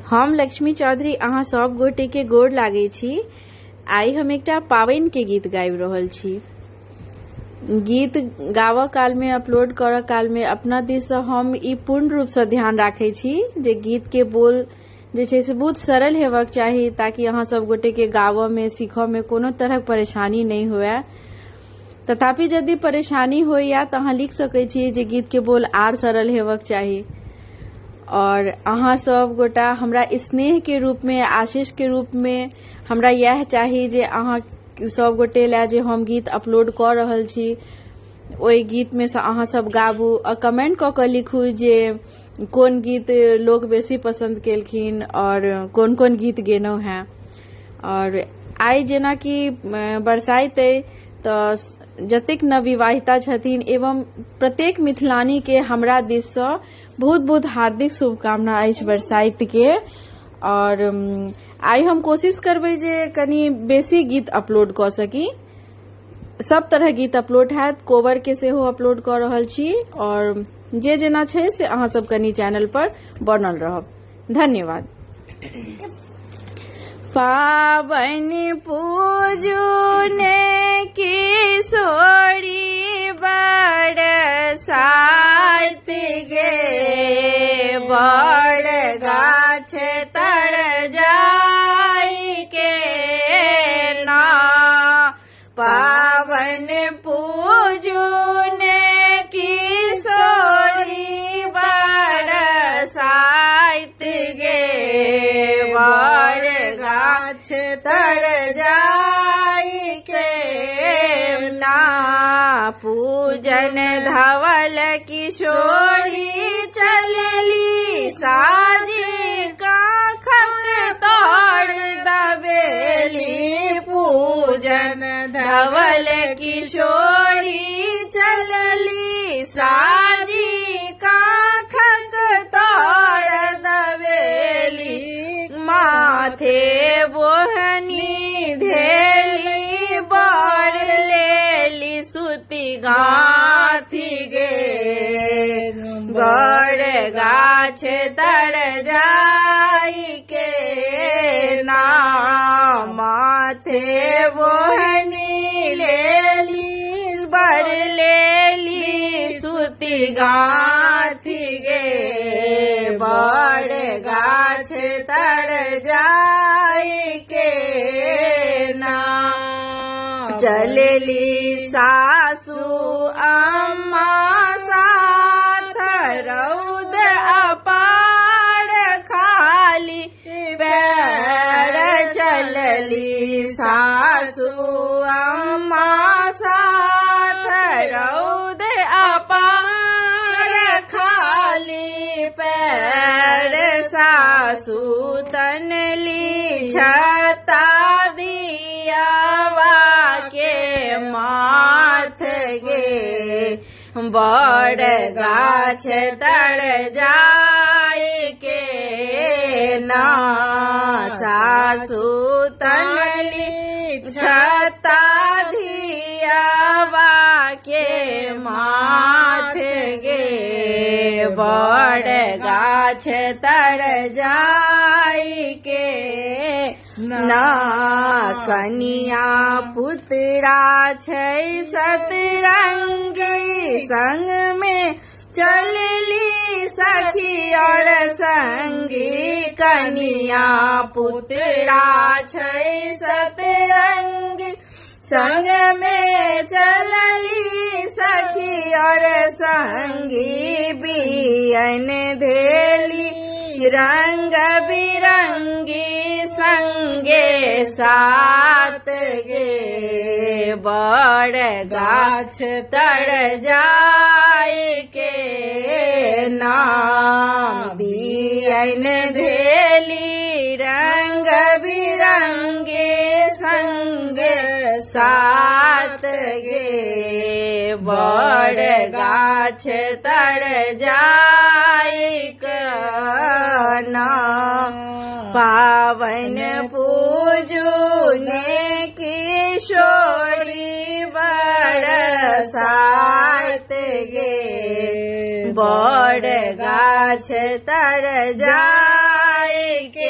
हम लक्ष्मी चौधरी अहाँ सब गोटे के गोर लागे छी। आई हम एकटा पावनि के गीत गाबि रहल छी। गीत गावऽ काल में अपलोड करऽ काल में अपना दिस से हम ई पूर्ण रूप से ध्यान राखे छी जे गीत के बोल जे छै से बहुत सरल हेबाक चाही, ताकि अहाँ सब गोटे के गावऽ में सीखऽ में कोनो तरह परेशानी नहीं हुए। तथापि यदि परेशानी होइया तो अहाँ लिख सकै छी जे गीत के बोल आर सरल हेबाक चाही। और अहाँ सब गोटा हमरा स्नेह के रूप में, आशीष के रूप में हमरा यह चाही जे अहाँ सब गोटे ला जे हम गीत अपलोड कर रहल छी ओई गीत में से अहाँ सब गाबू और कमेंट क के लिखू जे कोन गीत लोग बेसी पसंद केलखिन और कोन कोन गीत गेनौ हैं। और आई जेना कि बरसाइत अइ तो जतेक नवविवाहिता छथिन एवं प्रत्येक मिथिलानी के हमरा दिस से बहुत बहुत हार्दिक शुभकामना अछि बरसाइत के। और आई हम कोशिश करबै जे कनी बेसी गीत अपलोड क सकी। सब तरह गीत अपलोड हैत, कोवर के सेहो अपलोड क रहल छी और जे जेना छै से अहाँ सब कनी चैनल पर बनल रहब। धन्यवाद। पावनि पूजुने किशोरी बरसाइत गे, बड़ गाछ तर जाई के ना। पावनि पूजुने किशोरी बरसाइत गे, बड़ गाछ तर जाई के ना। पूजन धवल किशोरी चलली साजी काखक तोड़ दबेली। पूजन धवल किशोरी चलली साजी काखक तोड़ दबेली। माथे बोहनी धेली बर लेली सुती गाथी गे, बड़ गाछ तर जाई के ना। माथे बोहनी लेली बर लेली सुती गाथी गे, बड़ गाछ तर जाई के ना। चलली सासू अम्मा साथ रौद अपार खाली पैर। चलली सासू अम्मा साथ रौद अपार खाली पैर। सासू तनली छता दियावा के माथ गे, बड़ गाछ तर जाई के ना। सासू तनली छता दियावा के माथ गे, बड़ गाछ तर जाई के ना। कनिया पुतरा छै सतरंगी संग में चलली सखी और संगी। कनिया पुतरा छै सतरंगी संग में चलली सखी और संगी। बियन धेली रंग बिरंगी संगे साथ गे, बड़ गाछ तर जाई के ना। बियन धेली रंग बिरंगे संगे साथ गे, बड़ गाछ तर जाई के ना। पावन पूजुने किशोरी बरसाइत गे, बड़ गाछ तर जाई माई के